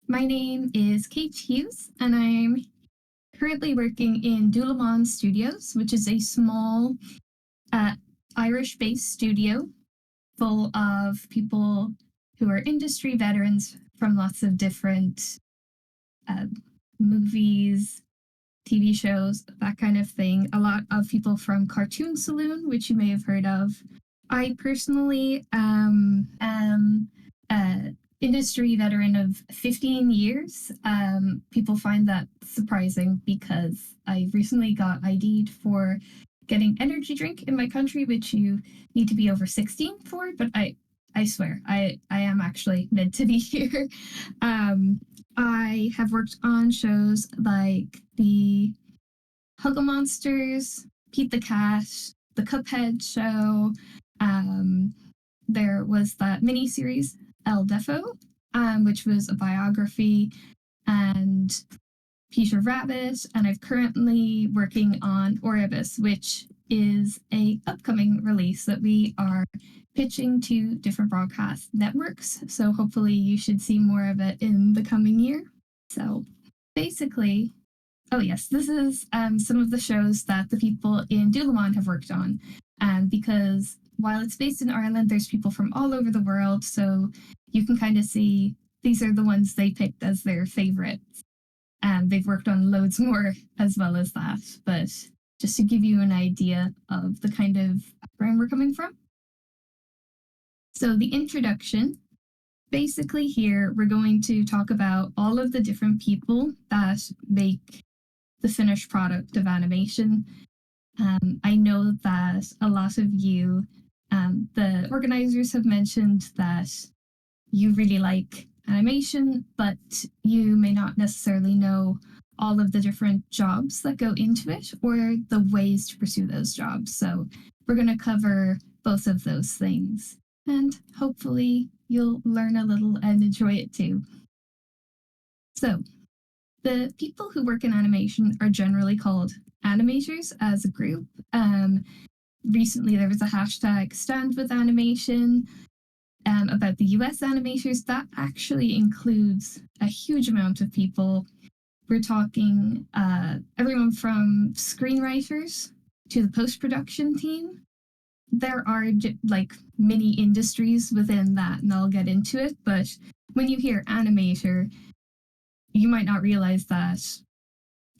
My name is Kate Hughes, and I'm currently working in Dulaman Studios, which is a small uh, Irish based studio full of people who are industry veterans from lots of different uh, movies, TV shows, that kind of thing. A lot of people from Cartoon Saloon, which you may have heard of. I personally am a industry veteran of 15 years. People find that surprising because I recently got ID'd for getting energy drink in my country, which you need to be over 16 for, but I swear, I am actually meant to be here. Um, I have worked on shows like the Huggle Monsters, Pete the Cat, the Cuphead show. Um, there was that mini series El Defo, which was a biography, and Peter Rabbit, and I'm currently working on Oribus, which is a upcoming release that we are pitching to different broadcast networks. So hopefully you should see more of it in the coming year. So basically, oh yes, this is some of the shows that the people in Dulaman have worked on. Because while it's based in Ireland, there's people from all over the world, so you can kind of see these are the ones they picked as their favorites. And they've worked on loads more as well as that, but just to give you an idea of the kind of background we're coming from. So the introduction, basically here we're going to talk about all of the different people that make the finished product of animation. I know that a lot of you, the organizers, have mentioned that you really like animation, but you may not necessarily know all of the different jobs that go into it or the ways to pursue those jobs. So we're going to cover both of those things, and hopefully you'll learn a little and enjoy it too. So the people who work in animation are generally called animators as a group. Recently, there was a hashtag stand with animation about the US animators. That actually includes a huge amount of people. We're talking everyone from screenwriters to the post production team. There are like mini industries within that, and I'll get into it. But when you hear animator, you might not realize that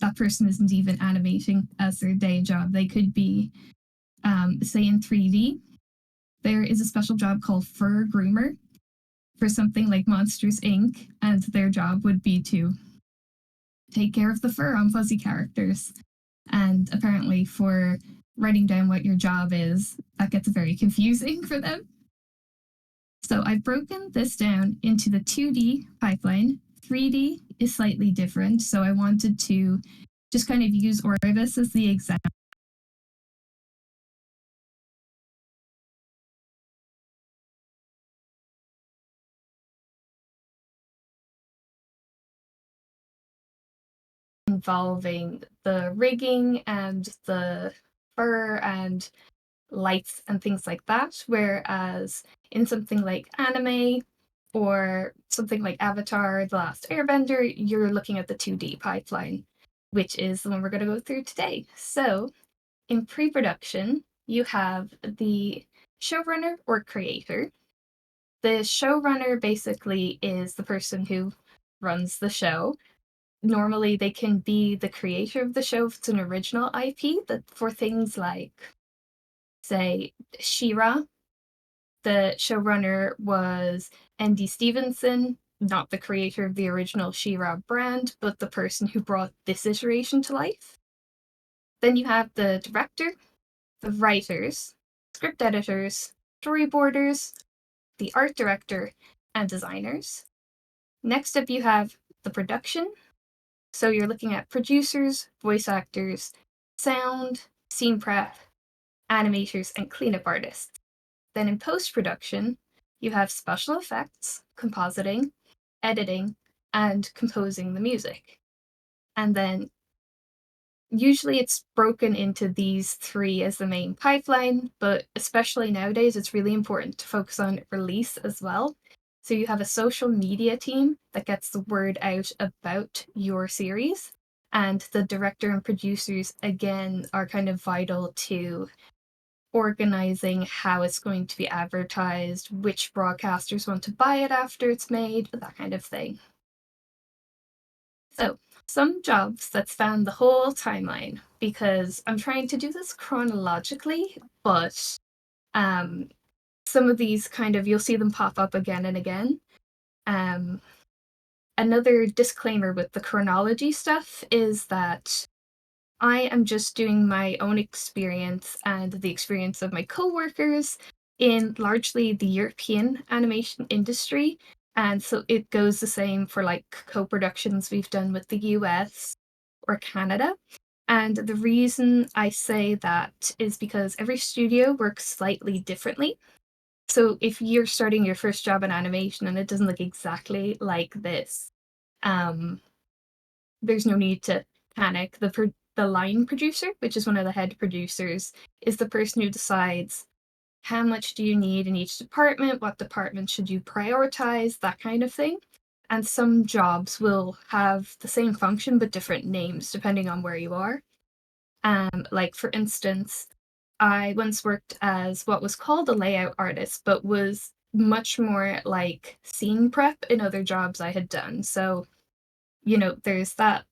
that person isn't even animating as their day job. They could be, say, in 3D. There is a special job called fur groomer for something like Monsters Inc., and their job would be to take care of the fur on fuzzy characters. And apparently, for writing down what your job is, that gets very confusing for them. So I've broken this down into the 2D pipeline. 3D is slightly different, so I wanted to just kind of use Oribus as the example. Involving the rigging and the fur and lights and things like that. Whereas in something like anime or something like Avatar, The Last Airbender, you're looking at the 2D pipeline, which is the one we're going to go through today. So in pre production, you have the showrunner or creator. The showrunner basically is the person who runs the show. Normally, they can be the creator of the show if it's an original IP, that for things like, say, She-Ra, the showrunner was Andy Stevenson, not the creator of the original She-Ra brand, but the person who brought this iteration to life. Then you have the director, the writers, script editors, storyboarders, the art director, and designers. Next up, you have the production. So you're looking at producers, voice actors, sound, scene prep, animators, and cleanup artists. Then in post production, you have special effects, compositing, editing, and composing the music. And then usually it's broken into these three as the main pipeline, but especially nowadays, it's really important to focus on release as well. So you have a social media team that gets the word out about your series. And the director and producers, again, are kind of vital to organizing how it's going to be advertised, which broadcasters want to buy it after it's made, that kind of thing. So, some jobs that span the whole timeline, because I'm trying to do this chronologically, but some of these kind of, you'll see them pop up again and again. Um, Another disclaimer with the chronology stuff is that I am just doing my own experience and the experience of my coworkers in largely the European animation industry. And so it goes the same for like co-productions we've done with the US or Canada. And the reason I say that is because every studio works slightly differently. So if you're starting your first job in animation and it doesn't look exactly like this, um, there's no need to panic. The line producer, which is one of the head producers, is the person who decides how much do you need in each department, what department should you prioritize, that kind of thing. And some jobs will have the same function but different names depending on where you are. Like for instance, I once worked as what was called a layout artist, but was much more like scene prep in other jobs I had done. So, there's that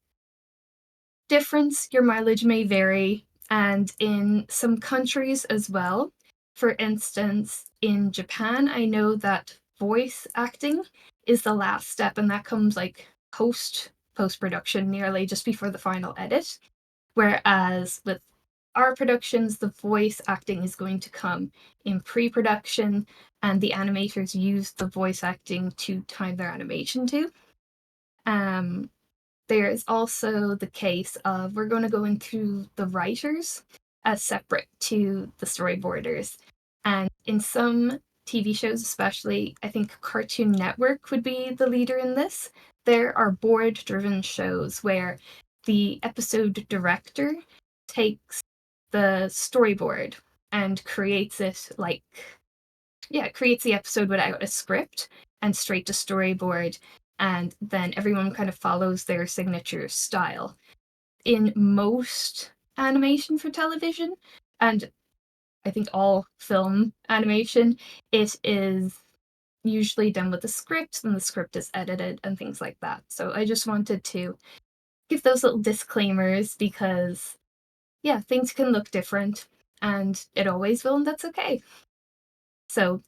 difference. Your mileage may vary, and in some countries as well. For instance, in Japan, I know that voice acting is the last step, and that comes like post production, nearly just before the final edit. Whereas with our productions, the voice acting is going to come in pre production, and the animators use the voice acting to time their animation to. Um, there is also the case of we're going to go into the writers as separate to the storyboarders. And in some TV shows, especially, I think Cartoon Network would be the leader in this. There are board driven shows where the episode director takes the storyboard and creates it like, yeah, creates the episode without a script and straight to storyboard. And then everyone kind of follows their signature style. In most animation for television, and I think all film animation, it is usually done with a script, and the script is edited and things like that. So I just wanted to give those little disclaimers because, yeah, things can look different and it always will, and that's okay. So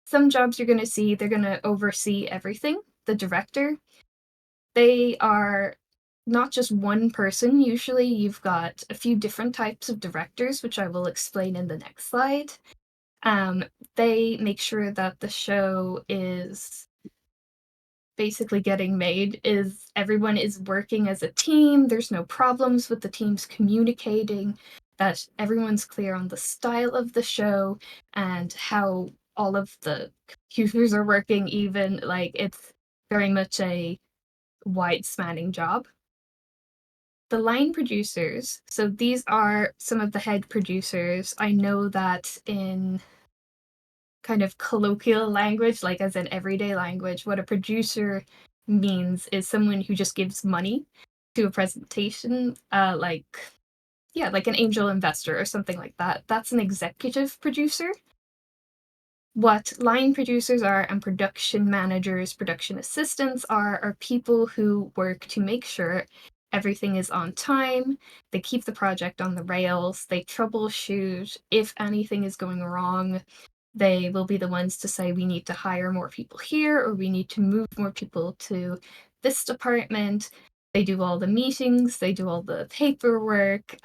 some jobs you're going to see, they're going to oversee everything. The director, they are not just one person. Usually you've got a few different types of directors, which I will explain in the next slide. They make sure that the show is basically getting made, is everyone is working as a team, there's no problems with the teams communicating, that everyone's clear on the style of the show and how all of the computers are working, even like it's very much a wide spanning job. The line producers, so these are some of the head producers. I know that in kind of colloquial language, like as in everyday language, what a producer means is someone who just gives money to a presentation, like an angel investor or something like that. That's an executive producer. What line producers are and production managers, production assistants are people who work to make sure everything is on time. They keep the project on the rails. They troubleshoot if anything is going wrong. They will be the ones to say we need to hire more people here or we need to move more people to this department. They do all the meetings, they do all the paperwork,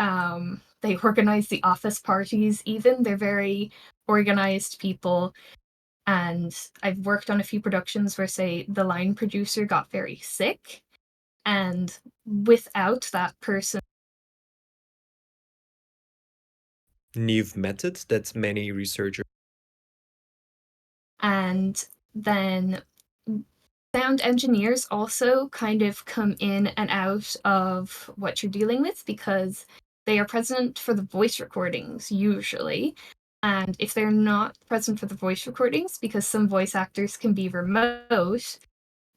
they organize the office parties, even. They're very organized people. And I've worked on a few productions where, say, the line producer got very sick, and without that person, New method that many researchers. and then sound engineers also kind of come in and out of what you're dealing with because they are present for the voice recordings usually, And if they're not present for the voice recordings, because some voice actors can be remote,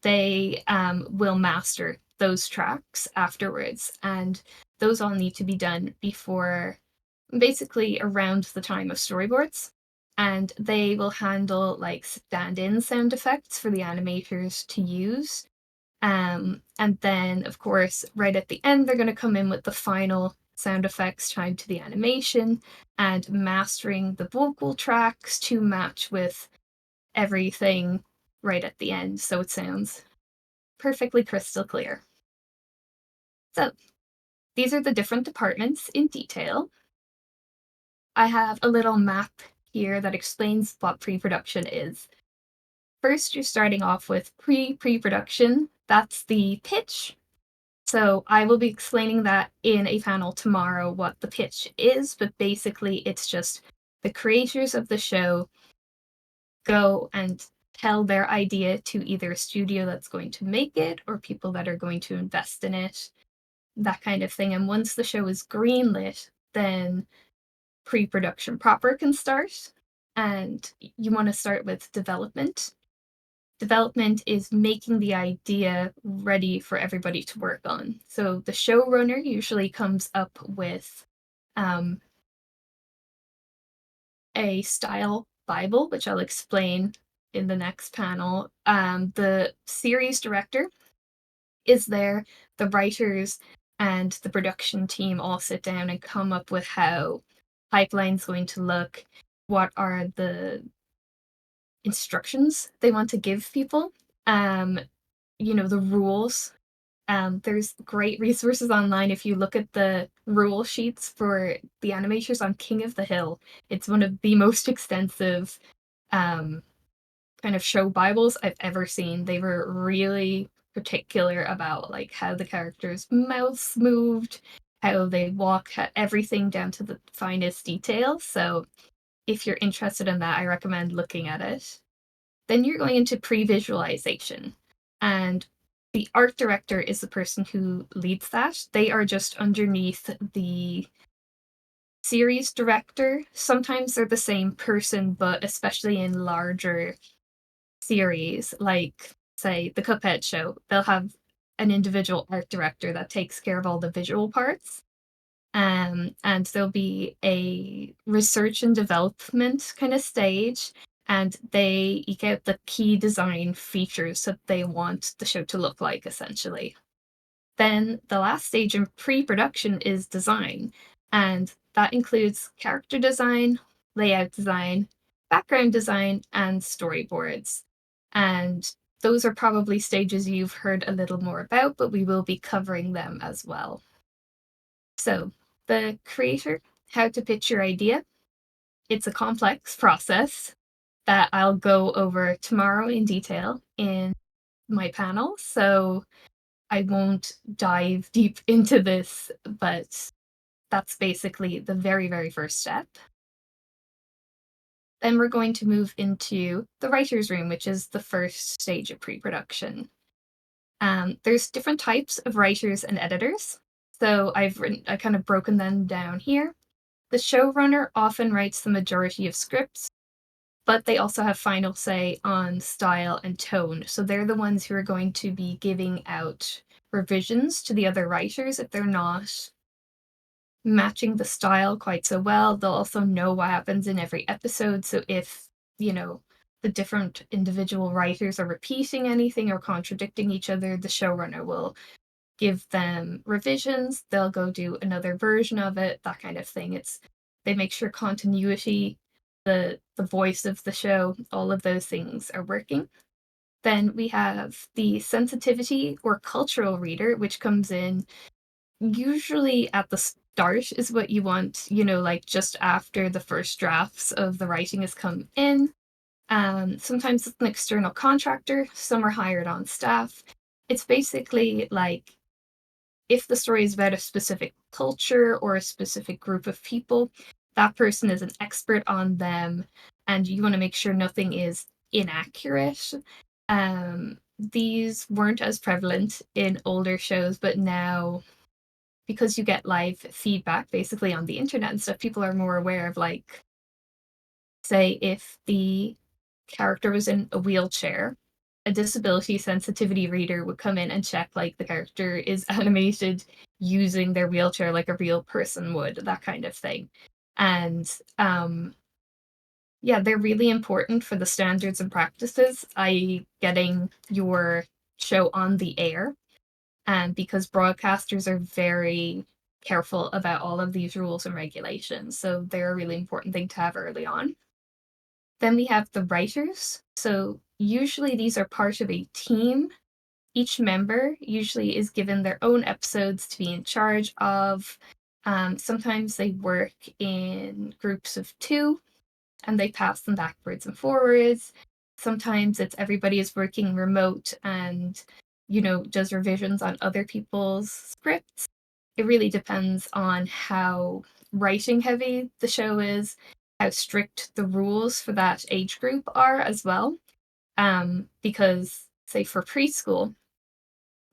they will master those tracks afterwards. And those all need to be done before, basically around the time of storyboards. And they will handle like stand in sound effects for the animators to use. And then, of course, right at the end, they're going to come in with the final sound effects tied to the animation and mastering the vocal tracks to match with everything right at the end. So it sounds perfectly crystal clear. So these are the different departments in detail. I have a little map here that explains what pre-production is. First, you're starting off with pre-production. That's the pitch. So I will be explaining that in a panel tomorrow what the pitch is, but basically it's just the creators of the show go and tell their idea to either a studio that's going to make it or people that are going to invest in it, that kind of thing. And once the show is greenlit, then pre-production proper can start. And you want to start with development. Development is making the idea ready for everybody to work on. So the showrunner usually comes up with um, a style Bible, which I'll explain in the next panel. The series director is there, the writers and the production team all sit down and come up with how pipeline's going to look, what are the instructions they want to give people, um, the rules. There's great resources online. If you look at the rule sheets for the animators on King of the Hill, it's one of the most extensive um, kind of show Bibles I've ever seen. They were really particular about like how the characters' mouths moved, how they walk, everything down to the finest detail. So if you're interested in that, I recommend looking at it. Then you're going into pre-visualization. And the art director is the person who leads that. They are just underneath the series director. Sometimes they're the same person, but especially in larger series, like, say, the Cuphead show, they'll have an individual art director that takes care of all the visual parts. And there'll be a research and development kind of stage, and they eke out the key design features that they want the show to look like, essentially. Then the last stage in pre production is design, and that includes character design, layout design, background design, and storyboards. And those are probably stages you've heard a little more about, but we will be covering them as well. So, the creator, how to pitch your idea. It's a complex process that I'll go over tomorrow in detail in my panel. So, I won't dive deep into this, but that's basically the very, very first step. Then we're going to move into the writer's room, which is the first stage of pre production. There's different types of writers and editors. So I kind of broken them down here. The showrunner often writes the majority of scripts, but they also have final say on style and tone. So they're the ones who are going to be giving out revisions to the other writers if they're not matching the style quite so well. They'll also know what happens in every episode. So if, the different individual writers are repeating anything or contradicting each other, the showrunner will give them revisions. They'll go do another version of it, that kind of thing. They make sure continuity, the voice of the show, all of those things are working. Then we have the sensitivity or cultural reader, which comes in usually at the start is what you want, like just after the first drafts of the writing has come in. Sometimes it's an external contractor, some are hired on staff. It's basically like if the story is about a specific culture or a specific group of people, that person is an expert on them, and you want to make sure nothing is inaccurate. These weren't as prevalent in older shows, but now because you get live feedback basically on the internet and stuff, people are more aware of like say if the character was in a wheelchair, a disability sensitivity reader would come in and check like the character is animated using their wheelchair like a real person would, that kind of thing. And yeah, they're really important for the standards and practices, i.e., getting your show on the air. And because broadcasters are very careful about all of these rules and regulations. So they're a really important thing to have early on. Then we have the writers. So usually these are part of a team. Each member usually is given their own episodes to be in charge of. Sometimes they work in groups of two and they pass them backwards and forwards. Sometimes it's everybody is working remote and, does revisions on other people's scripts. It really depends on how writing heavy the show is, how strict the rules for that age group are as well. Because, say, for preschool,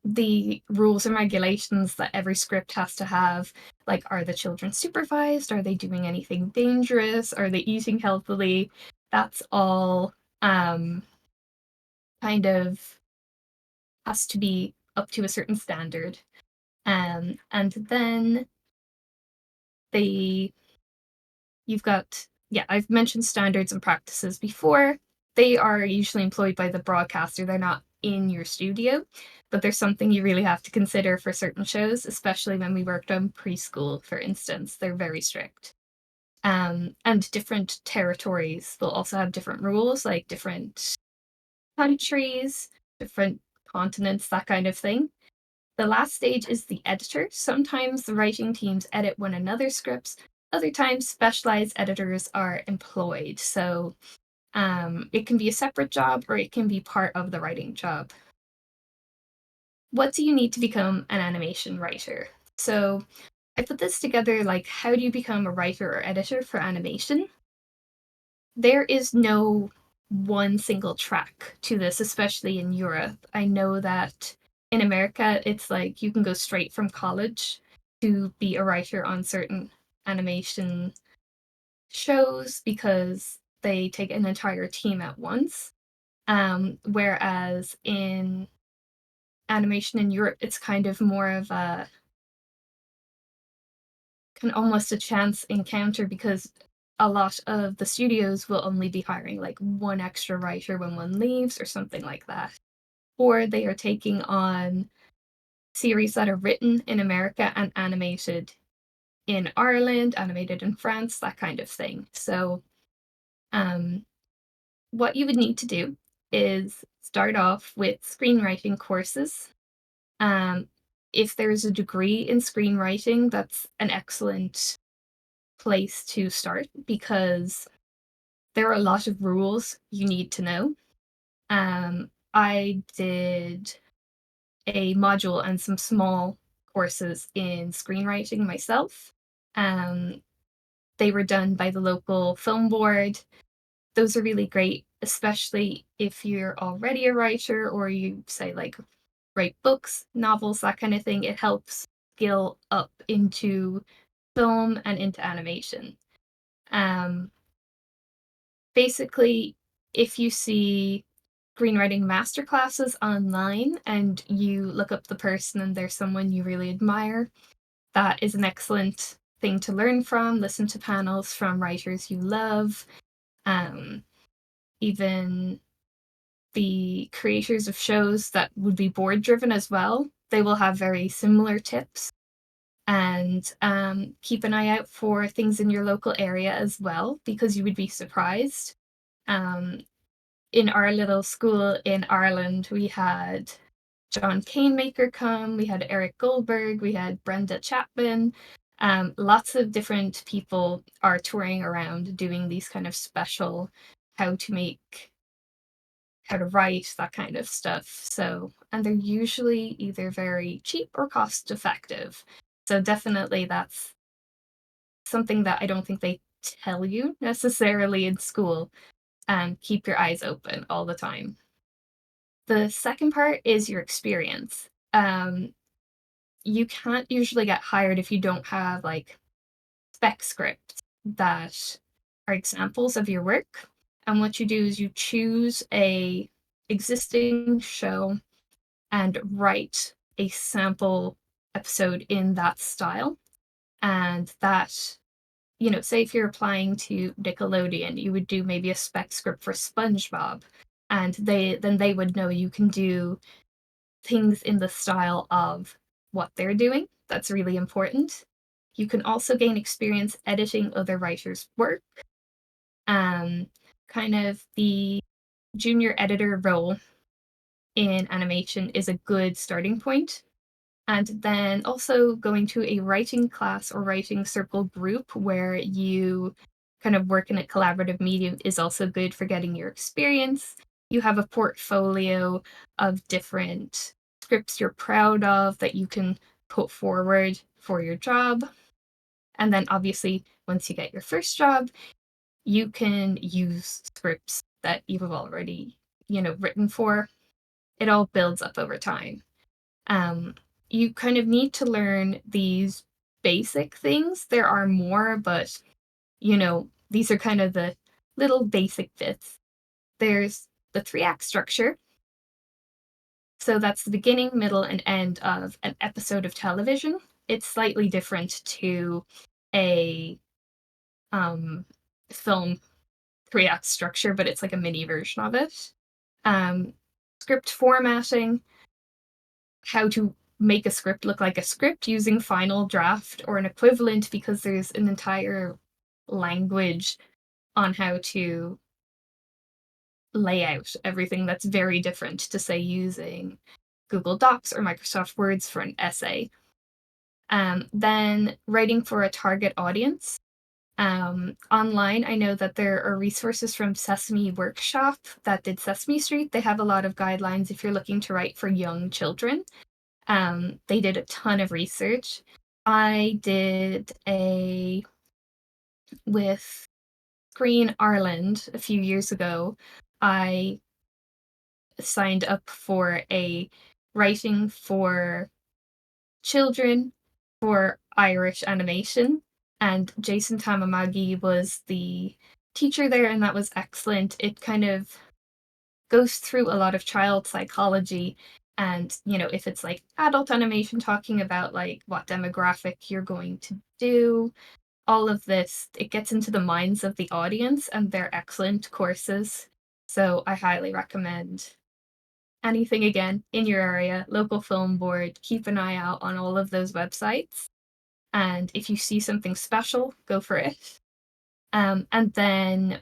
the rules and regulations that every script has to have, like, are the children supervised? Are they doing anything dangerous? Are they eating healthily? That's all kind of has to be up to a certain standard. And then they you've got, yeah, I've mentioned standards and practices before. They are usually employed by the broadcaster. They're not in your studio, but there's something you really have to consider for certain shows, especially when we worked on preschool, for instance. They're very strict. And different territories will also have different rules, like different countries, different continents, that kind of thing. The last stage is the editor. Sometimes the writing teams edit one another's scripts. Other times, specialized editors are employed. So it can be a separate job or it can be part of the writing job. What do you need to become an animation writer? So I put this together like, how do you become a writer or editor for animation? There is no one single track to this, especially in Europe. I know that in America, it's like you can go straight from college to be a writer on certain animation shows because they take an entire team at once. Whereas in animation in Europe, it's kind of more of a kind of almost a chance encounter because a lot of the studios will only be hiring like one extra writer when one leaves or something like that. Or they are taking on series that are written in America and animated in Ireland, animated in France, that kind of thing. So, um, what you would need to do is start off with screenwriting courses. Um, if there's a degree in screenwriting, that's an excellent place to start because there are a lot of rules you need to know. I did a module and some small courses in screenwriting myself. Um, they were done by the local film board. Those are really great, especially if you're already a writer or you say like write books, novels, that kind of thing. It helps skill up into film and into animation. Um, Basically, if you see screenwriting masterclasses online and you look up the person and there's someone you really admire, that is an excellent thing to learn from. Listen to panels from writers you love. Um, Even the creators of shows that would be board driven as well, they will have very similar tips. And keep an eye out for things in your local area as well, because you would be surprised. Um, in our little school in Ireland, we had John Canemaker come, we had Eric Goldberg, we had Brenda Chapman. Lots of different people are touring around doing these kind of special how to make, how to write, that kind of stuff. So, and they're usually either very cheap or cost effective. So, definitely that's something that I don't think they tell you necessarily in school. Keep your eyes open all the time. The second part is your experience. You can't usually get hired if you don't have like spec scripts that are examples of your work. And what you do is you choose a existing show and write a sample episode in that style. And that, say if you're applying to Nickelodeon, you would do maybe a spec script for SpongeBob, and they would know you can do things in the style of what they're doing. That's really important. You can also gain experience editing other writers' work. Um, Kind of the junior editor role in animation is a good starting point. And then also going to a writing class or writing circle group where you kind of work in a collaborative medium is also good for getting your experience. You have a portfolio of different scripts you're proud of that you can put forward for your job. And then obviously, once you get your first job, you can use scripts that you've already, written for. It all builds up over time. Um, you kind of need to learn these basic things. There are more, but these are kind of the little basic bits. There's the three act structure. So that's the beginning, middle, and end of an episode of television. It's slightly different to a film three act structure, but it's like a mini version of it. Um, Script formatting, how to make a script look like a script using Final Draft or an equivalent, because there's an entire language on how to lay out everything that's very different to, say, using Google Docs or Microsoft Words for an essay. Then writing for a target audience. Online, I know that there are resources from Sesame Workshop that did Sesame Street. They have a lot of guidelines if you're looking to write for young children. They did a ton of research. I did with Screen Ireland a few years ago. I signed up for a writing for children for Irish animation, and Jason Tamamagi was the teacher there, and that was excellent. It kind of goes through a lot of child psychology, and if it's like adult animation, talking about like what demographic you're going to do, all of this, it gets into the minds of the audience, and they're excellent courses. So I highly recommend anything, again, in your area, local film board, keep an eye out on all of those websites. And if you see something special, go for it. And then,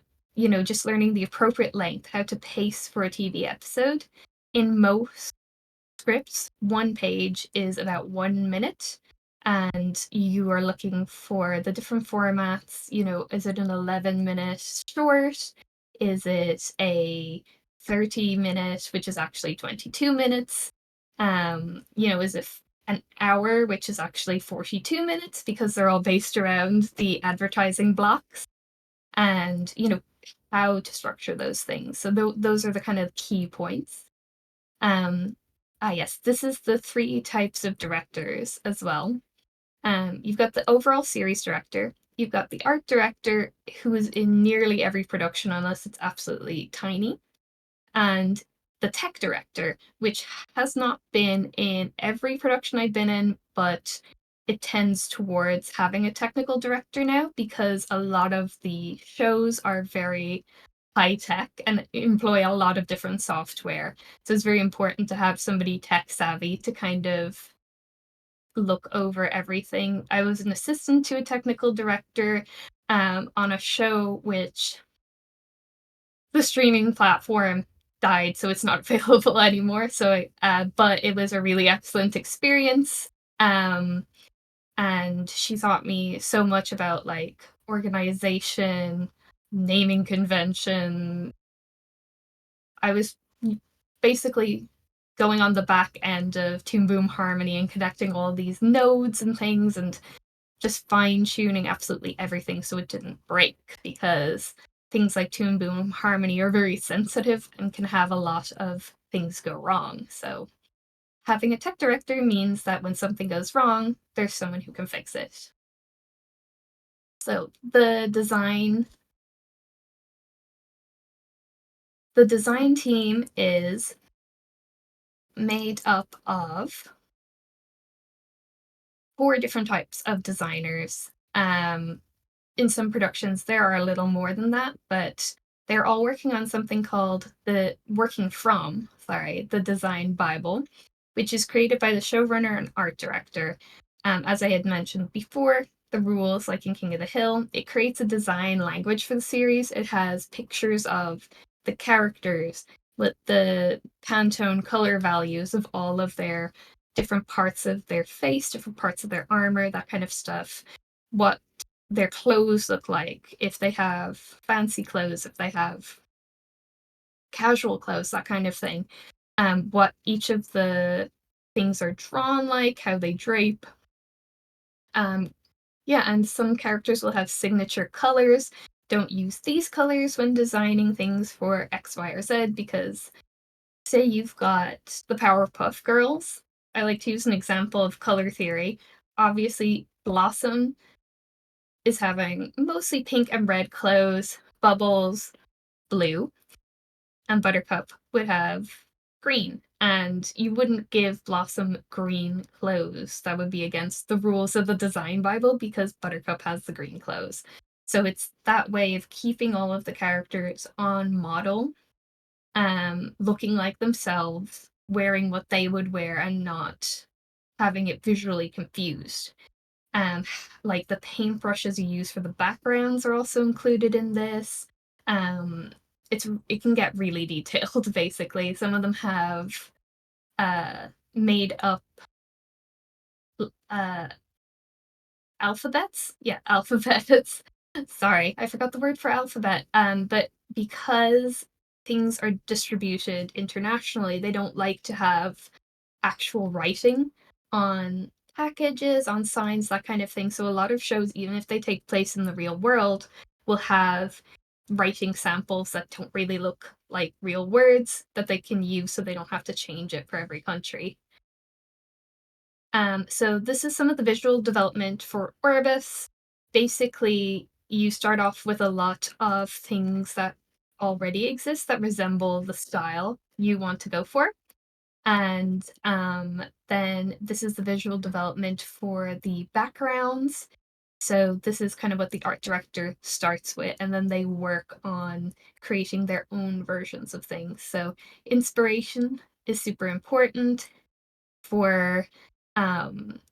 just learning the appropriate length, how to pace for a TV episode. In most scripts, one page is about 1 minute, and you are looking for the different formats. Is it an 11-minute short? Is it a 30-minute, which is actually 22 minutes? Is it an hour, which is actually 42 minutes, because they're all based around the advertising blocks? And, how to structure those things. So those are the kind of key points. Um, yes, this is the three types of directors as well. You've got the overall series director, you've got the art director, who is in nearly every production unless it's absolutely tiny, and the tech director, which has not been in every production I've been in, but it tends towards having a technical director now, because a lot of the shows are very high tech and employ a lot of different software. So it's very important to have somebody tech savvy to kind of look over everything. I was an assistant to a technical director on a show which the streaming platform died, so it's not available anymore. So, but it was a really excellent experience. And she taught me so much about like organization, naming convention. I was basically going on the back end of Toon Boom Harmony and connecting all these nodes and things, and just fine tuning absolutely everything so it didn't break, because things like Toon Boom Harmony are very sensitive and can have a lot of things go wrong. So having a tech director means that when something goes wrong, there's someone who can fix it. So the design the design team is made up of 4 different types of designers. In some productions, there are a little more than that, but they're all working on something called the Design Bible, which is created by the showrunner and art director. As I had mentioned before, the rules, like in King of the Hill, it creates a design language for the series. It has pictures of the characters with the Pantone color values of all of their different parts of their face, different parts of their armor, that kind of stuff. What their clothes look like, if they have fancy clothes, if they have casual clothes, that kind of thing. What each of the things are drawn like, how they drape. Yeah, and some characters will have signature colors. Don't use these colors when designing things for X, Y, or Z because, say, you've got the Powerpuff Girls. I like to use an example of color theory. Obviously, Blossom is having mostly pink and red clothes, Bubbles, blue, and Buttercup would have green. And you wouldn't give Blossom green clothes. That would be against the rules of the Design Bible because Buttercup has the green clothes. So it's that way of keeping all of the characters on model, looking like themselves, wearing what they would wear, and not having it visually confused. Um, like the paintbrushes you use for the backgrounds are also included in this. Um, it can get really detailed. Basically, some of them have made up uh, alphabets. Yeah, alphabets. Sorry, I forgot the word for alphabet. But because things are distributed internationally, they don't like to have actual writing on packages, on signs, that kind of thing. So a lot of shows, even if they take place in the real world, will have writing samples that don't really look like real words that they can use so they don't have to change it for every country. So this is some of the visual development for Orbis. Basically, you start off with a lot of things that already exist that resemble the style you want to go for. And then this is the visual development for the backgrounds. So this is kind of what the art director starts with, and then they work on creating their own versions of things. So inspiration is super important. For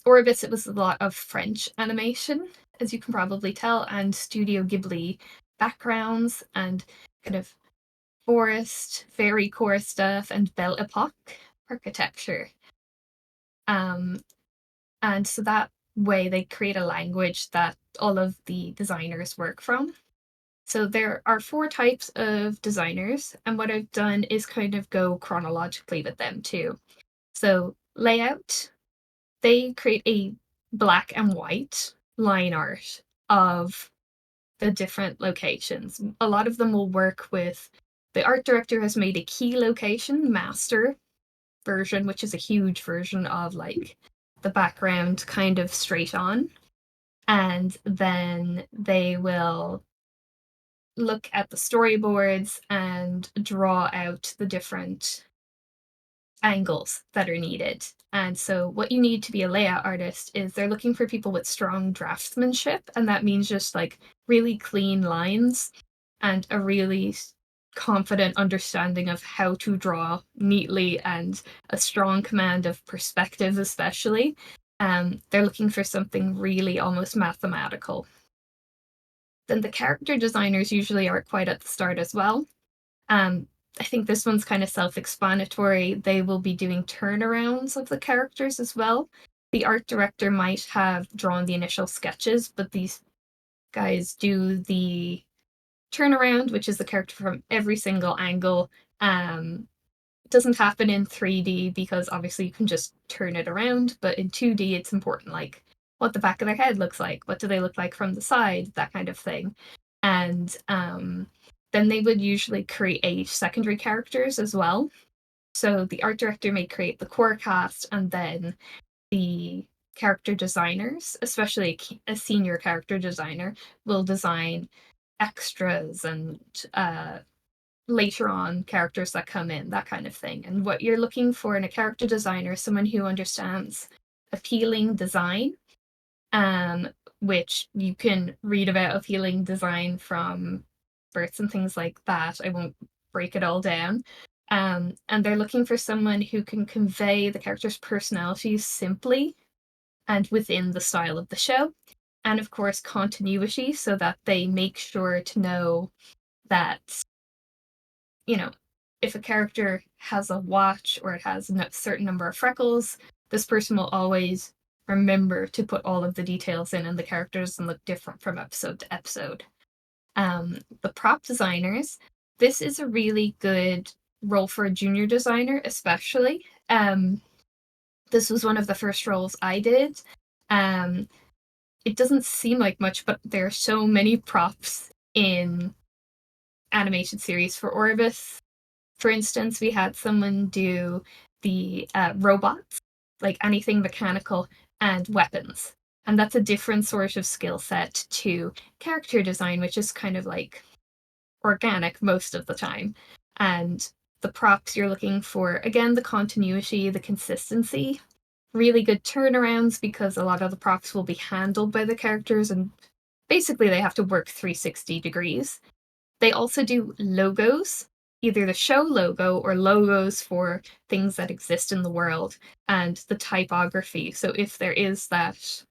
Orbis, it was a lot of French animation, as you can probably tell, and Studio Ghibli backgrounds and kind of forest, fairy core stuff, and Belle Epoque architecture. Um, and so that way they create a language that all of the designers work from. So there are 4 types of designers, and what I've done is kind of go chronologically with them too. So layout, they create a black and white line art of the different locations. A lot of them will work with the art director has made a key location master version, which is a huge version of like the background kind of straight on. And then they will look at the storyboards and draw out the different angles that are needed. And so, what you need to be a layout artist is they're looking for people with strong draftsmanship, and that means just like really clean lines and a really confident understanding of how to draw neatly and a strong command of perspective, especially. They're looking for something really almost mathematical. Then the character designers usually are quite at the start as well. Um, I think this one's kind of self explanatory. They will be doing turnarounds of the characters as well. The art director might have drawn the initial sketches, but these guys do the turnaround, which is the character from every single angle. It doesn't happen in 3D because obviously you can just turn it around, but in 2D it's important, like what the back of their head looks like, what do they look like from the side, that kind of thing. And then they would usually create secondary characters as well. So the art director may create the core cast, and then the character designers, especially a senior character designer, will design extras and later on characters that come in, that kind of thing. And what you're looking for in a character designer is someone who understands appealing design, um, which you can read about appealing design from births and things like that. I won't break it all down. And they're looking for someone who can convey the character's personalities simply and within the style of the show. And of course, continuity, so that they make sure to know that, you know, if a character has a watch or it has a certain number of freckles, this person will always remember to put all of the details in, and the character doesn't look different from episode to episode. The prop designers, this is a really good role for a junior designer, especially. This was one of the first roles I did. Um, it doesn't seem like much, but there are so many props in animated series. For Orbis, for instance, we had someone do the robots, like anything mechanical, and weapons. And that's a different sort of skill set to character design, which is kind of like organic most of the time. And the props you're looking for, again, the continuity, the consistency, really good turnarounds, because a lot of the props will be handled by the characters, and basically they have to work 360 degrees. They also do logos, either the show logo or logos for things that exist in the world, and the typography. So if there is that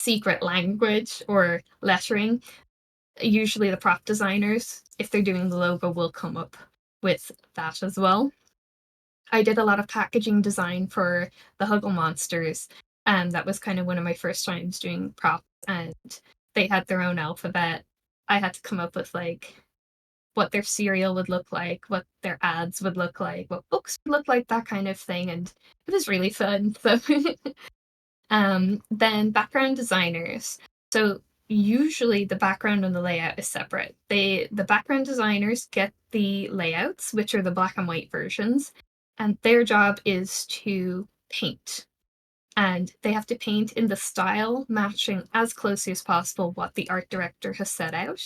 secret language or lettering, usually the prop designers, if they're doing the logo, will come up with that as well. I did a lot of packaging design for the Huggle Monsters, and that was kind of one of my first times doing props, and they had their own alphabet. I had to come up with like what their cereal would look like, what their ads would look like, what books would look like, that kind of thing, and it was really fun. So then background designers. So usually the background and the layout is separate. The background designers get the layouts, which are the black and white versions, and their job is to paint. And they have to paint in the style matching as closely as possible what the art director has set out.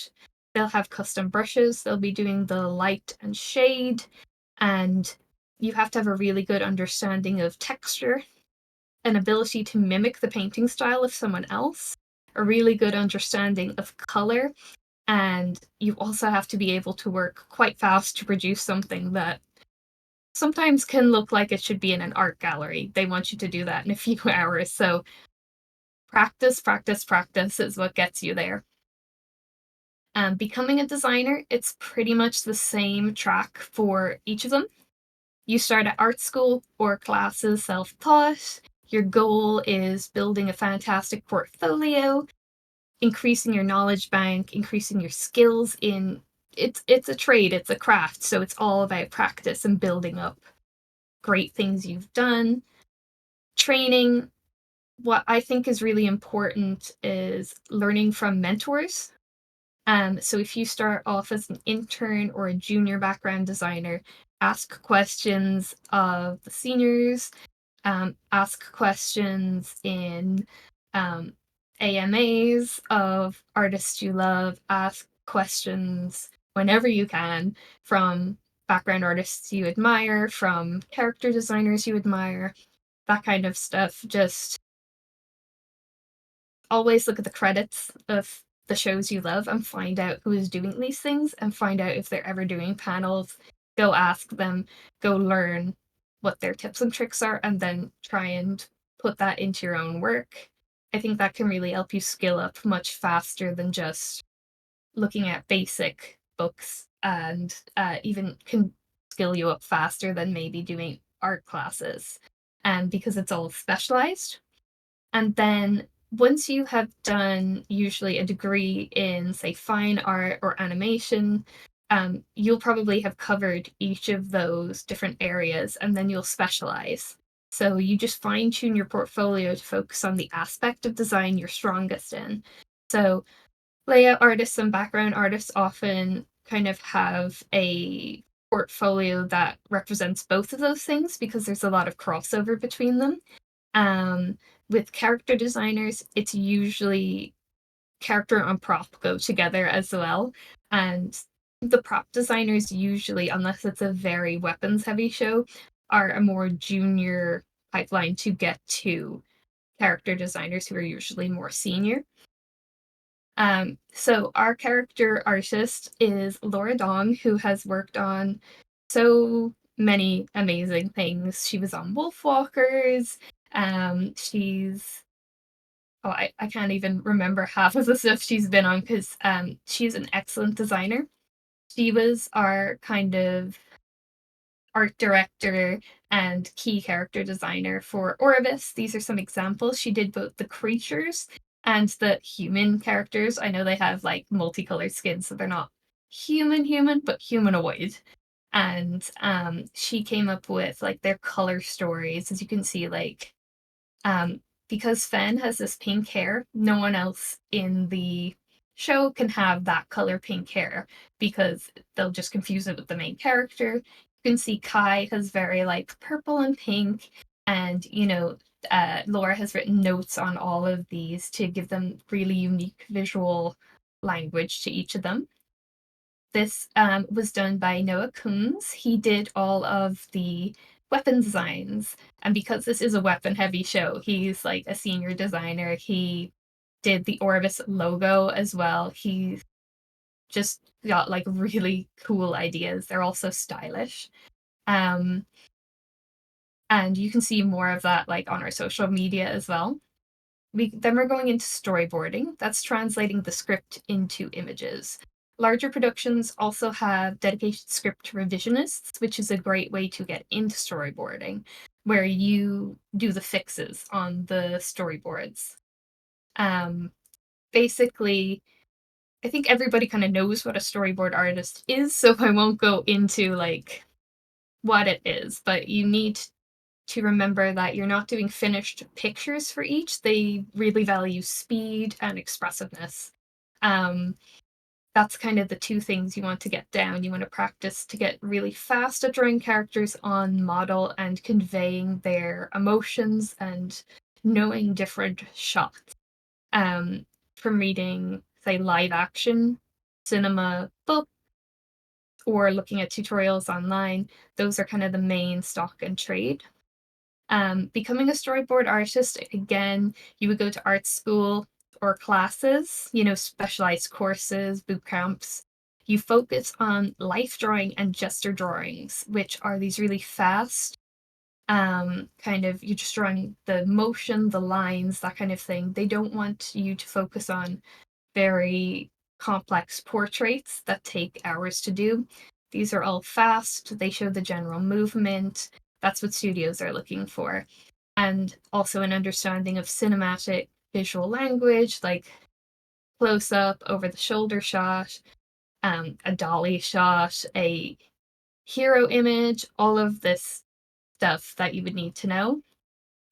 They'll have custom brushes, they'll be doing the light and shade, and you have to have a really good understanding of texture, an ability to mimic the painting style of someone else, a really good understanding of color, and you also have to be able to work quite fast to produce something that sometimes can look like it should be in an art gallery. They want you to do that in a few hours. So practice, practice, practice is what gets you there. Becoming a designer, it's pretty much the same track for each of them. You start at art school or classes self-taught. Your goal is building a fantastic portfolio, increasing your knowledge bank, increasing your skills in it's a trade, it's a craft, so it's all about practice and building up great things you've done. Training, what I think is really important is learning from mentors. So if you start off as an intern or a junior background designer, ask questions of the seniors, ask questions in um, AMAs of artists you love, ask questions whenever you can from background artists you admire, from character designers you admire, that kind of stuff. Just always look at the credits of the shows you love and find out who is doing these things, and find out if they're ever doing panels. Go ask them, go learn what their tips and tricks are, and then try and put that into your own work. I think that can really help you skill up much faster than just looking at basic books, and even can skill you up faster than maybe doing art classes, and because it's all specialized. And then once you have done usually a degree in, say, fine art or animation, you'll probably have covered each of those different areas, and then you'll specialize. So you just fine tune your portfolio to focus on the aspect of design you're strongest in. So layout artists and background artists often kind of have a portfolio that represents both of those things, because there's a lot of crossover between them. Um, with character designers, it's usually character and prop go together as well. And The prop designers usually, unless it's a very weapons heavy show, are a more junior pipeline to get to character designers who are usually more senior. So our character artist is Laura Dong, who has worked on so many amazing things. She was on Wolfwalkers. She's I can't even remember half of the stuff she's been on because she's an excellent designer. She was our kind of art director and key character designer for Oribus. These are some examples. She did both the creatures and the human characters. I know they have like multicolored skin, so they're not human, but humanoid. And she came up with like their color stories, as you can see, like um, because Fen has this pink hair, no one else in the show can have that color pink hair because they'll just confuse it with the main character. You can see Kai has very like purple and pink, and Laura has written notes on all of these to give them really unique visual language to each of them. This was done by Noah Coons. He did all of the weapon designs. And because this is a weapon heavy show, he's like a senior designer. He did the Orvis logo as well. He just got like really cool ideas. They're also stylish. Um, and you can see more of that like on our social media as well. Then we're going into storyboarding. That's translating the script into images. Larger productions also have dedicated script revisionists, which is a great way to get into storyboarding, where you do the fixes on the storyboards. Um, Basically, I think everybody kind of knows what a storyboard artist is, so I won't go into like what it is, but you need to remember that you're not doing finished pictures for each. They really value speed and expressiveness. Um, that's kind of the two things you want to get down. You want to practice to get really fast at drawing characters on model and conveying their emotions and knowing different shots. Um, from reading, say, live action cinema book or looking at tutorials online, those are kind of the main stock and trade. Becoming a storyboard artist, again, you would go to art school or classes, specialized courses, boot camps. You focus on life drawing and gesture drawings, which are these really fast, kind of, you're just drawing the motion, the lines, that kind of thing. They don't want you to focus on very complex portraits that take hours to do. These are all fast, they show the general movement. That's what studios are looking for. And also an understanding of cinematic visual language, like close up, over the shoulder shot, a dolly shot, a hero image, all of this stuff that you would need to know.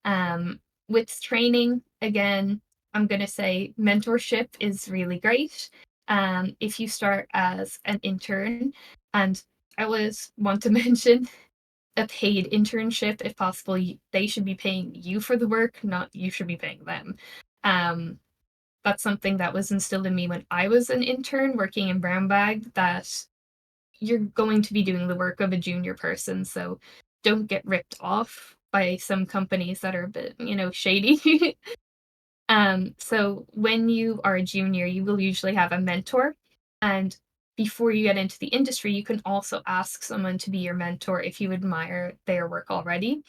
Um, with training, again, I'm going to say mentorship is really great. If you start as an intern, and I always want to mention a paid internship, if possible, they should be paying you for the work, not you should be paying them. Um, that's something that was instilled in me when I was an intern working in Brown Bag, that you're going to be doing the work of a junior person, so don't get ripped off by some companies that are a bit, shady. So when you are a junior, you will usually have a mentor, and before you get into the industry, you can also ask someone to be your mentor if you admire their work already.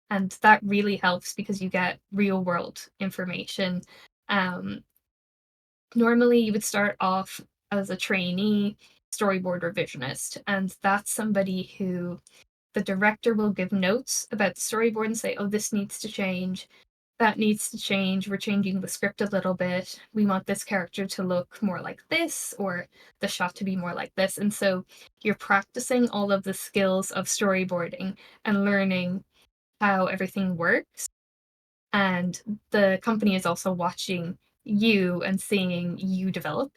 And that really helps because you get real world information. Um, Normally, you would start off as a trainee storyboard revisionist, and that's somebody who the director will give notes about the storyboard and say, oh, this needs to change, that needs to change, we're changing the script a little bit, we want this character to look more like this, or the shot to be more like this. And so you're practicing all of the skills of storyboarding and learning how everything works. And the company is also watching you and seeing you develop.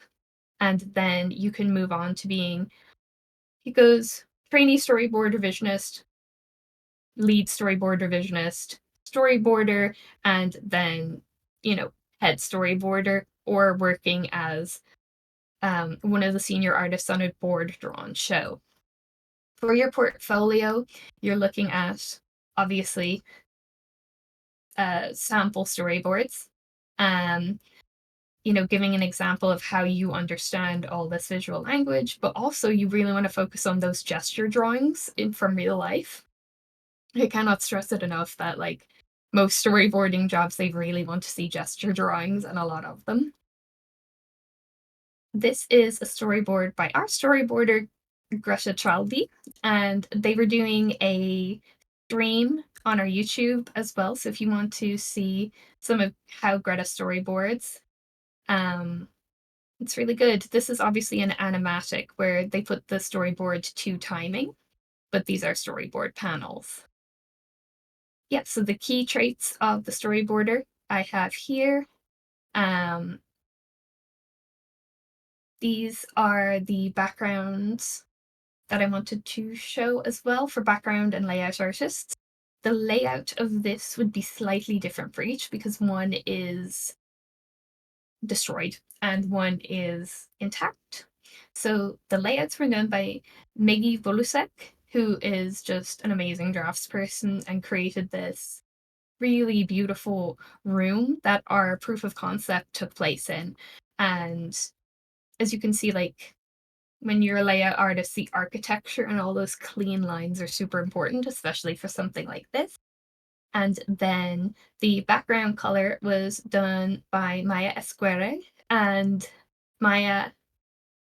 And then you can move on to being, he goes, trainee storyboard revisionist, lead storyboard revisionist, storyboarder, and then, head storyboarder, or working as one of the senior artists on a board-drawn show. For your portfolio, you're looking at, obviously, sample storyboards. Giving an example of how you understand all this visual language, but also you really want to focus on those gesture drawings from real life. I cannot stress it enough that most storyboarding jobs, they really want to see gesture drawings, and a lot of them. This is a storyboard by our storyboarder, Greta Chaldi, and they were doing a stream on our YouTube as well. So if you want to see some of how Greta storyboards, it's really good. This is obviously an animatic where they put the storyboard to timing, but these are storyboard panels. Yeah, so the key traits of the storyboarder I have here. These are the backgrounds that I wanted to show as well for background and layout artists. The layout of this would be slightly different for each because one is destroyed and one is intact. So the layouts were done by Meggy Volusek, who is just an amazing draftsperson and created this really beautiful room that our proof of concept took place in. And as you can see, when you're a layout artist, the architecture and all those clean lines are super important, especially for something like this. And then the background color was done by Maya Esquere, and Maya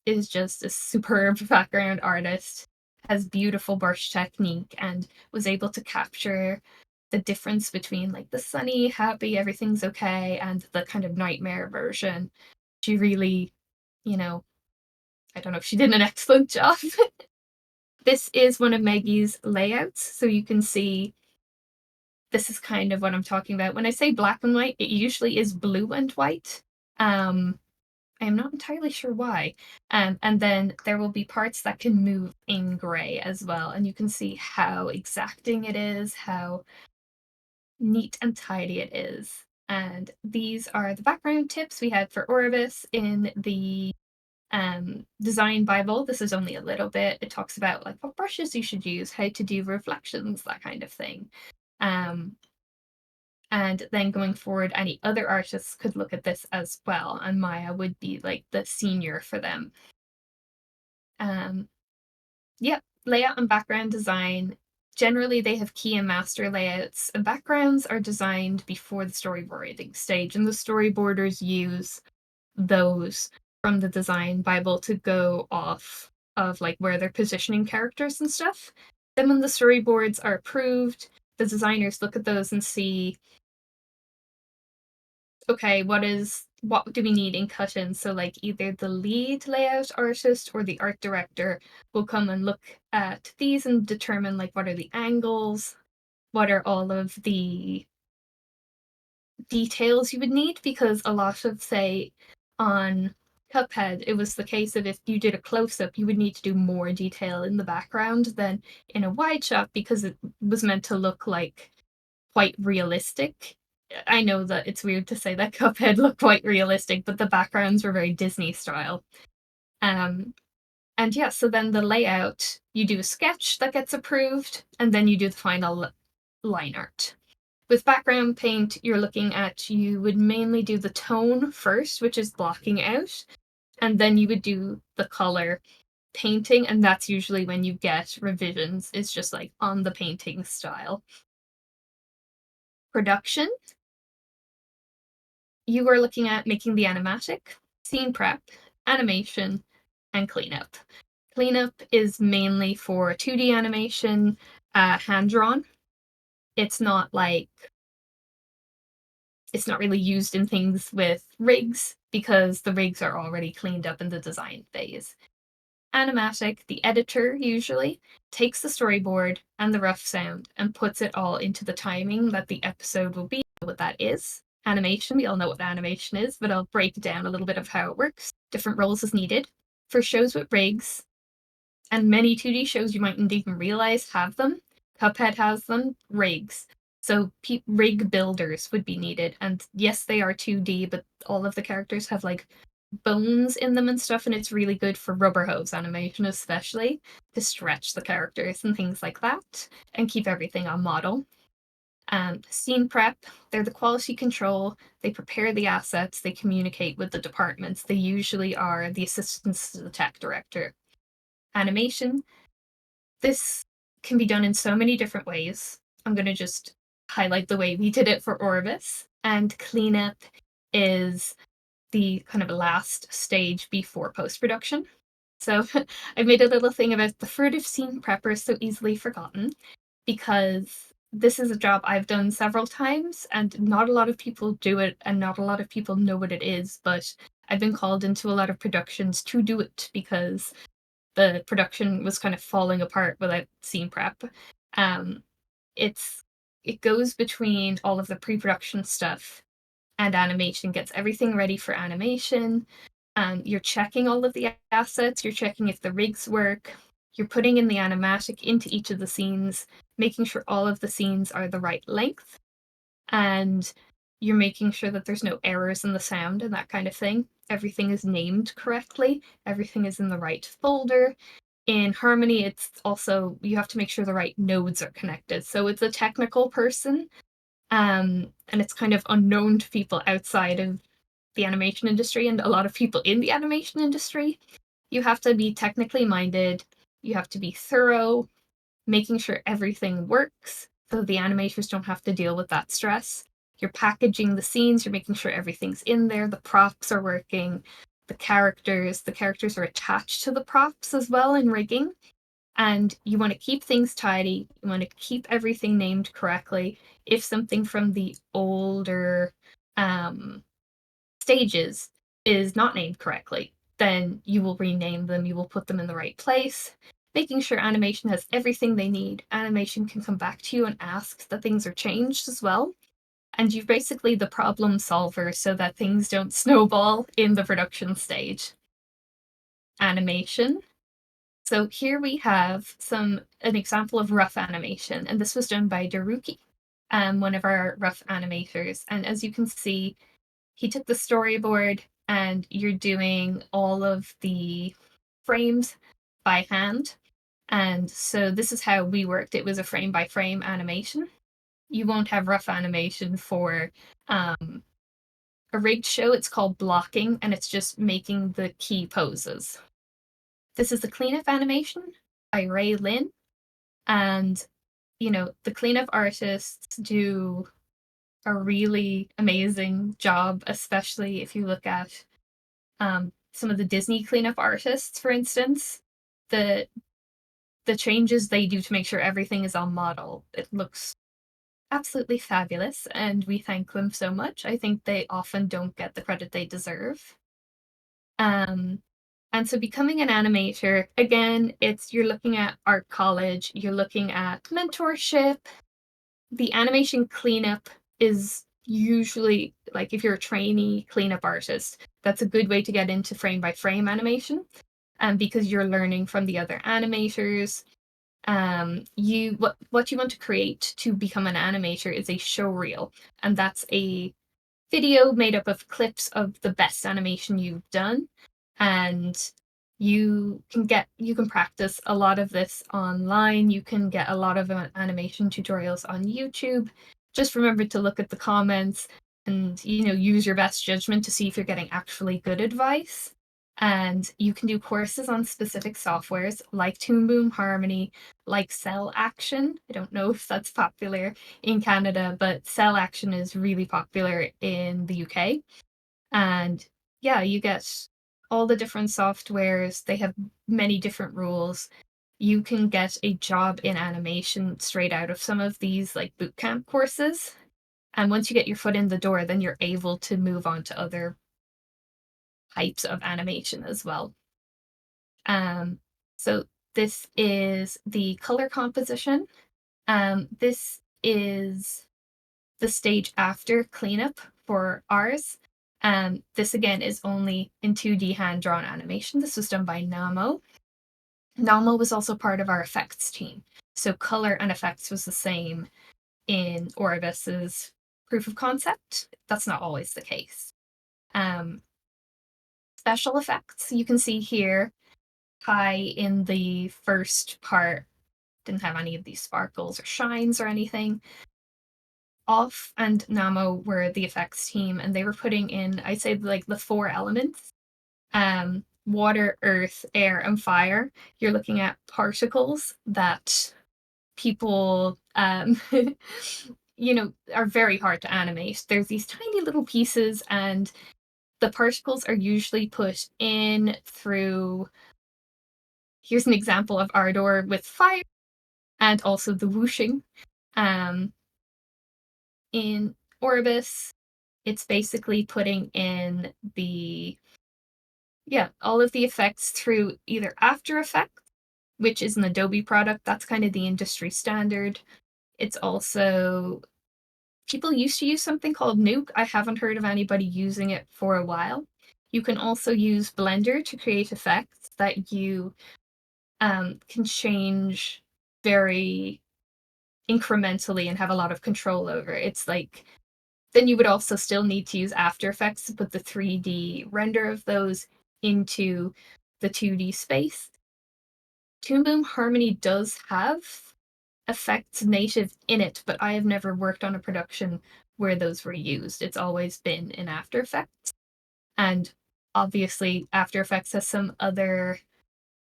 is just a superb background artist, has beautiful brush technique, and was able to capture the difference between the sunny, happy, everything's okay, and the kind of nightmare version. She really, I don't know if she did an excellent job. This is one of Maggie's layouts, so you can see this is kind of what I'm talking about. When I say black and white, it usually is blue and white. I am not entirely sure why. And then there will be parts that can move in gray as well, and you can see how exacting it is, how neat and tidy it is. And these are the background tips we had for Orvis in the design Bible. This is only a little bit. It talks about what brushes you should use, how to do reflections, that kind of thing. And then going forward, any other artists could look at this as well, and Maya would be the senior for them. Yep, layout and background design. Generally, they have key and master layouts, and backgrounds are designed before the storyboarding stage, and the storyboarders use those from the design Bible to go off of where they're positioning characters and stuff. Then when the storyboards are approved, the designers look at those and see, okay, what do we need in cut-in? So either the lead layout artist or the art director will come and look at these and determine what are the angles, what are all of the details you would need, because a lot of, say, on Cuphead, it was the case of if you did a close-up, you would need to do more detail in the background than in a wide shot because it was meant to look quite realistic. I know that it's weird to say that Cuphead looked quite realistic, but the backgrounds were very Disney style. And yeah, so then the layout, you do a sketch that gets approved, and then you do the final line art. With background paint, you would mainly do the tone first, which is blocking out, and then you would do the color painting, and that's usually when you get revisions. It's just on the painting style. Production, you are looking at making the animatic, scene prep, animation, and cleanup. Cleanup is mainly for 2D animation, hand-drawn. It's not really used in things with rigs because the rigs are already cleaned up in the design phase. Animatic, the editor usually takes the storyboard and the rough sound and puts it all into the timing that the episode will be. What that is. Animation, we all know what animation is, but I'll break down a little bit of how it works. Different roles as needed. For shows with rigs, and many 2D shows you mightn't even realize have them. Cuphead has them, rigs. So rig builders would be needed. And yes, they are 2D, but all of the characters have bones in them and stuff, and it's really good for rubber hose animation, especially to stretch the characters and things like that and keep everything on model. Scene prep, they're the quality control. They prepare the assets, they communicate with the departments. They usually are the assistants to the tech director. Animation, this can be done in so many different ways. I'm going to just highlight the way we did it for Orbis. And cleanup is the kind of last stage before post production. So I made a little thing about the furtive scene prepper so easily forgotten, because this is a job I've done several times and not a lot of people do it and not a lot of people know what it is, but I've been called into a lot of productions to do it because the production was kind of falling apart without scene prep. Um, it's it goes between all of the pre-production stuff and animation, gets everything ready for animation. You're checking all of the assets, you're checking if the rigs work, you're putting in the animatic into each of the scenes, making sure all of the scenes are the right length, and you're making sure that there's no errors in the sound and that kind of thing. Everything is named correctly, everything is in the right folder. In Harmony, it's also, you have to make sure the right nodes are connected. So it's a technical person, and it's kind of unknown to people outside of the animation industry and a lot of people in the animation industry. You have to be technically minded, you have to be thorough, making sure everything works so the animators don't have to deal with that stress. You're packaging the scenes, you're making sure everything's in there, the props are working, the characters are attached to the props as well in rigging. And you want to keep things tidy, you want to keep everything named correctly. If something from the older stages is not named correctly, then you will rename them, you will put them in the right place, making sure animation has everything they need. Animation can come back to you and ask that things are changed as well. And you're basically the problem solver so that things don't snowball in the production stage. Animation. So here we have an example of rough animation, and this was done by Daruki, one of our rough animators. And as you can see, he took the storyboard and you're doing all of the frames by hand. And so this is how we worked. It was a frame by frame animation. You won't have rough animation for a rigged show. It's called blocking, and it's just making the key poses. This is the cleanup animation by Ray Lynn. And, the cleanup artists do a really amazing job, especially if you look at some of the Disney cleanup artists, for instance. The changes they do to make sure everything is on model, it looks absolutely fabulous, and we thank them so much. I think they often don't get the credit they deserve. Um, and so becoming an animator, again, you're looking at art college, you're looking at mentorship. The animation cleanup is usually, like, if you're a trainee cleanup artist, that's a good way to get into frame by frame animation, because you're learning from the other animators. What you want to create to become an animator is a show reel, and that's a video made up of clips of the best animation you've done. And you can practice a lot of this online. You can get a lot of animation tutorials on YouTube. Just remember to look at the comments and use your best judgment to see if you're getting actually good advice. And you can do courses on specific softwares like Toon Boom Harmony, like Cell Action. I don't know if that's popular in Canada, but Cell Action is really popular in the UK. And yeah, you get all the different softwares, they have many different rules. You can get a job in animation straight out of some of these like bootcamp courses. And once you get your foot in the door, then you're able to move on to other types of animation as well. Um, so this is the color composition. This is the stage after cleanup for ours. This again is only in 2D hand drawn animation. This was done by Namo. Namo was also part of our effects team. So color and effects was the same in Orbis's proof of concept. That's not always the case. Um, special effects. You can see here, Kai in the first part didn't have any of these sparkles or shines or anything. Off and Namo were the effects team, and they were putting in, I'd say, like the four elements: water, earth, air, and fire. You're looking at particles that people, are very hard to animate. There's these tiny little pieces, and the particles are usually put in through. Here's an example of Ardor with fire and also the whooshing. In Orbis, it's basically putting in all of the effects through either After Effects, which is an Adobe product. That's kind of the industry standard. It's also, people used to use something called Nuke. I haven't heard of anybody using it for a while. You can also use Blender to create effects that you can change very incrementally and have a lot of control over. It's like, then you would also still need to use After Effects to put the 3D render of those into the 2D space. Toon Boom Harmony does have effects native in it, but I have never worked on a production where those were used. It's always been in After Effects. And obviously, After Effects has some other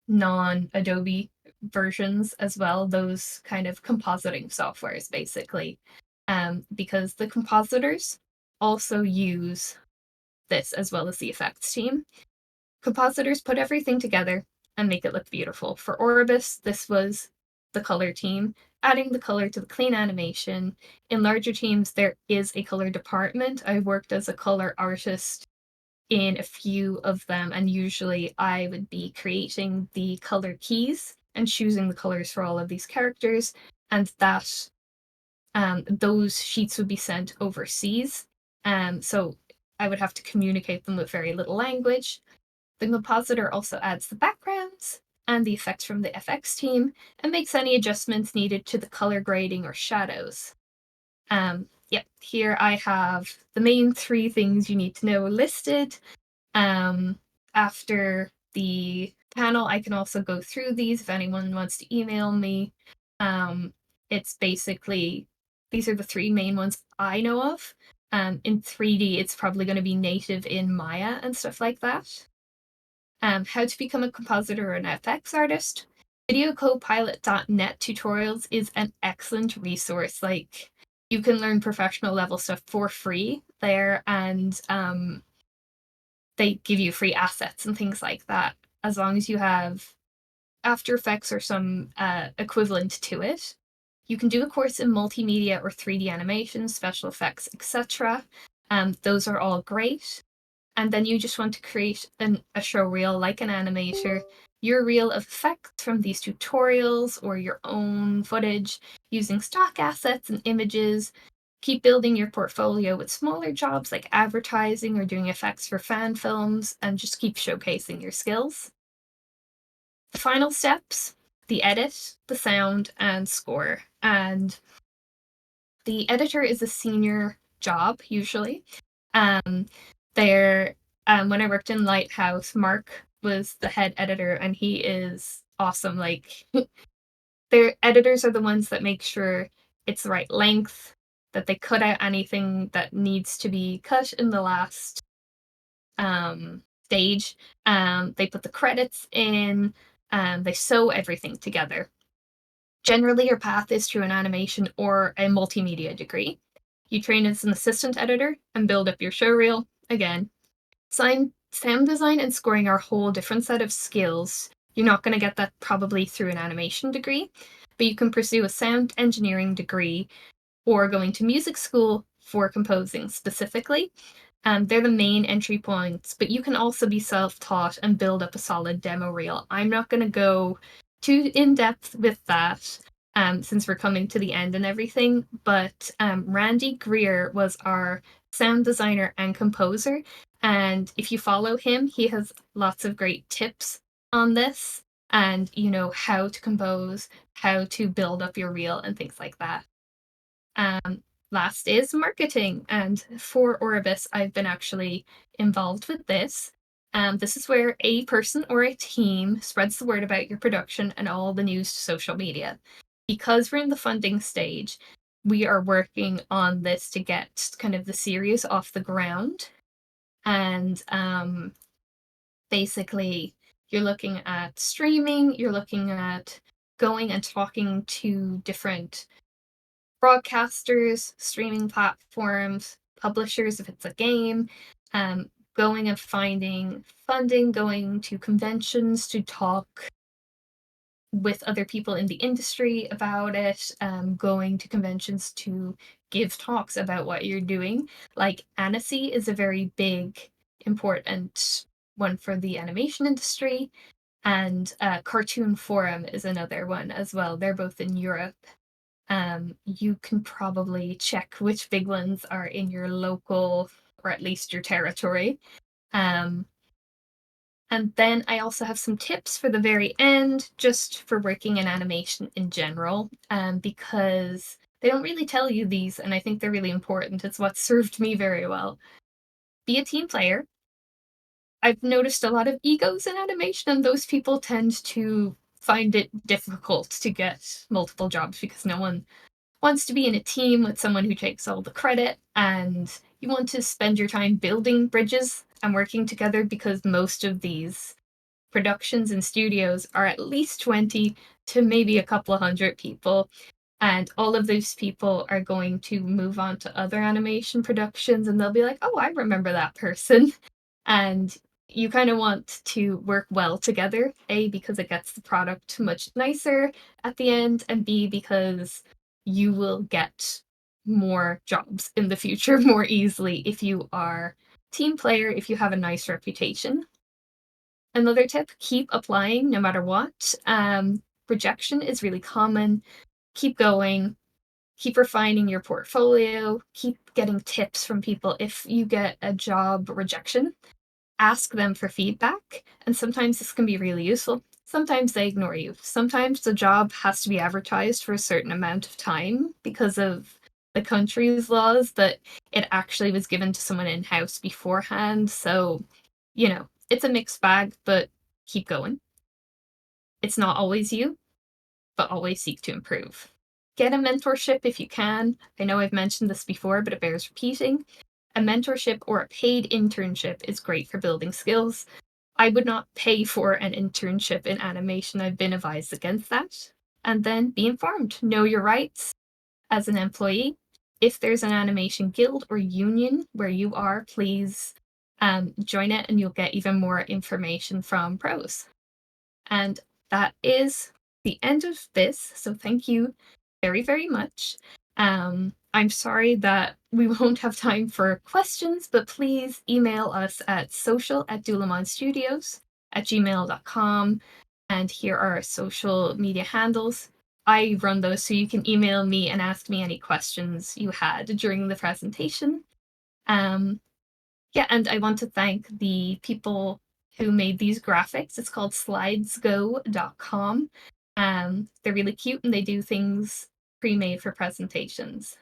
non-Adobe versions as well, those kind of compositing softwares, basically. Because the compositors also use this as well as the effects team. Compositors put everything together and make it look beautiful. For Orbis, this was the color team, adding the color to the clean animation. In larger teams, there is a color department. I worked as a color artist in a few of them, and usually I would be creating the color keys and choosing the colors for all of these characters, and that those sheets would be sent overseas. So I would have to communicate them with very little language. The compositor also adds the backgrounds and the effects from the FX team and makes any adjustments needed to the color grading or shadows. Here I have the main three things you need to know listed. After the panel, I can also go through these if anyone wants to email me. It's basically, these are the three main ones I know of. In 3D, it's probably going to be native in Maya and stuff like that. How to become a compositor or an FX artist. VideoCopilot.net tutorials is an excellent resource. Like, you can learn professional level stuff for free there, and they give you free assets and things like that, as long as you have After Effects or some equivalent to it. You can do a course in multimedia or 3D animation, special effects, etc. Those are all great. And then you just want to create a show reel like an animator, your reel of effects from these tutorials or your own footage using stock assets and images. Keep building your portfolio with smaller jobs like advertising or doing effects for fan films, and just keep showcasing your skills. The final steps: the edit, the sound, and score. And the editor is a senior job, usually. There, when I worked in Lighthouse, Mark was the head editor, and he is awesome. Like, their editors are the ones that make sure it's the right length, that they cut out anything that needs to be cut in the last stage. They put the credits in, they sew everything together. Generally, your path is through an animation or a multimedia degree. You train as an assistant editor and build up your show reel. Again, sound design and scoring are a whole different set of skills. You're not going to get that probably through an animation degree, but you can pursue a sound engineering degree or going to music school for composing specifically. They're the main entry points, but you can also be self-taught and build up a solid demo reel. I'm not going to go too in-depth with that since we're coming to the end and everything, but Randy Greer was our sound designer and composer, and if you follow him, he has lots of great tips on this, and how to compose, how to build up your reel, and things like that. Last is marketing, and for Orbis, I've been actually involved with this. This is where a person or a team spreads the word about your production and all the news to social media. Because we're in the funding stage, we are working on this to get kind of the series off the ground. And basically, you're looking at streaming, you're looking at going and talking to different broadcasters, streaming platforms, publishers if it's a game, um, going and finding funding, going to conventions to talk with other people in the industry about it, going to conventions to give talks about what you're doing. Like Annecy is a very big, important one for the animation industry, and Cartoon Forum is another one as well. They're both in Europe. You can probably check which big ones are in your local or at least your territory. Um, and then I also have some tips for the very end, just for working in animation in general, because they don't really tell you these, and I think they're really important. It's what served me very well. Be a team player. I've noticed a lot of egos in animation, and those people tend to find it difficult to get multiple jobs because no one wants to be in a team with someone who takes all the credit, and you want to spend your time building bridges and working together because most of these productions and studios are at least 20 to maybe a couple of hundred people. And all of those people are going to move on to other animation productions and they'll be like, oh, I remember that person. And you kind of want to work well together, A, because it gets the product much nicer at the end, and B, because you will get more jobs in the future more easily if you are team player, if you have a nice reputation. Another tip, keep applying no matter what. Rejection is really common. Keep going, keep refining your portfolio, keep getting tips from people. If you get a job rejection, ask them for feedback. And sometimes this can be really useful. Sometimes they ignore you. Sometimes the job has to be advertised for a certain amount of time because of the country's laws that it actually was given to someone in house beforehand. So, it's a mixed bag, but keep going. It's not always you, but always seek to improve. Get a mentorship if you can. I know I've mentioned this before, but it bears repeating. A mentorship or a paid internship is great for building skills. I would not pay for an internship in animation. I've been advised against that. And then be informed. Know your rights as an employee. If there's an animation guild or union where you are, please join it and you'll get even more information from pros. And that is the end of this. So thank you very, very much. I'm sorry that we won't have time for questions, but please email us at social@dulamanstudios@gmail.com. And here are our social media handles. I run those, so you can email me and ask me any questions you had during the presentation. Yeah, and I want to thank the people who made these graphics. It's called slidesgo.com. They're really cute and they do things pre-made for presentations.